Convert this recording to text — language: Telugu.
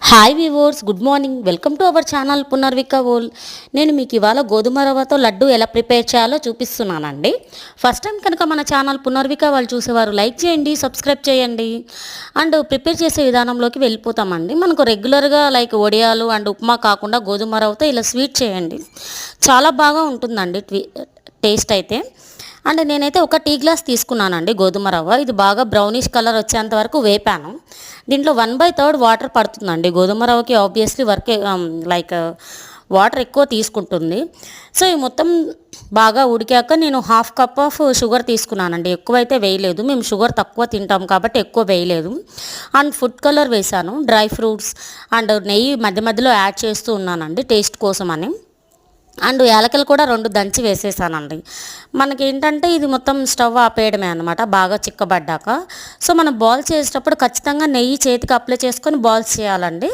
Hi viewers, good morning. Welcome to our channel పునర్విక వోల్. నేను మీకు ఇవాళ గోధుమ రవ్వతో లడ్డు ఎలా ప్రిపేర్ చేయాలో చూపిస్తున్నానండి. ఫస్ట్ టైం కనుక మన ఛానల్ పునర్విక వాళ్ళు చూసేవారు లైక్ చేయండి, సబ్స్క్రైబ్ చేయండి. అండ్ ప్రిపేర్ చేసే విధానంలోకి వెళ్ళిపోతామండి. మనకు రెగ్యులర్గా లైక్ వడియాలు అండ్ ఉప్మా కాకుండా గోధుమ రవ్వతో ఇలా స్వీట్ చేయండి, చాలా బాగా ఉంటుందండి టేస్ట్ అయితే. అండ్ నేనైతే ఒక టీ గ్లాస్ తీసుకున్నానండి గోధుమ రవ్వ. ఇది బాగా బ్రౌనిష్ కలర్ వచ్చేంత వరకు వేపాను. దీంట్లో 1/3 వాటర్ పడుతుందండి. గోధుమ రవ్వకి ఆబ్వియస్లీ లైక్ వాటర్ ఎక్కువ తీసుకుంటుంది. సో ఈ మొత్తం బాగా ఉడికాక నేను 1/2 కప్ ఆఫ్ షుగర్ తీసుకున్నానండి. ఎక్కువైతే వేయలేదు, మేము షుగర్ తక్కువ తింటాం కాబట్టి ఎక్కువ వేయలేదు. అండ్ ఫుడ్ కలర్ వేసాను, డ్రై ఫ్రూట్స్ అండ్ నెయ్యి మధ్య మధ్యలో యాడ్ చేస్తూ ఉన్నానండి టేస్ట్ కోసం అని. అండ్ యాలకులు కూడా 2 దంచి వేసేసానండి. మనకేంటంటే ఇది మొత్తం స్టవ్ ఆపేయడమే అనమాట బాగా చిక్కబడ్డాక. సో మనం బాల్స్ చేసేటప్పుడు ఖచ్చితంగా నెయ్యి చేతికి అప్లై చేసుకొని బాల్స్ చేయాలండి.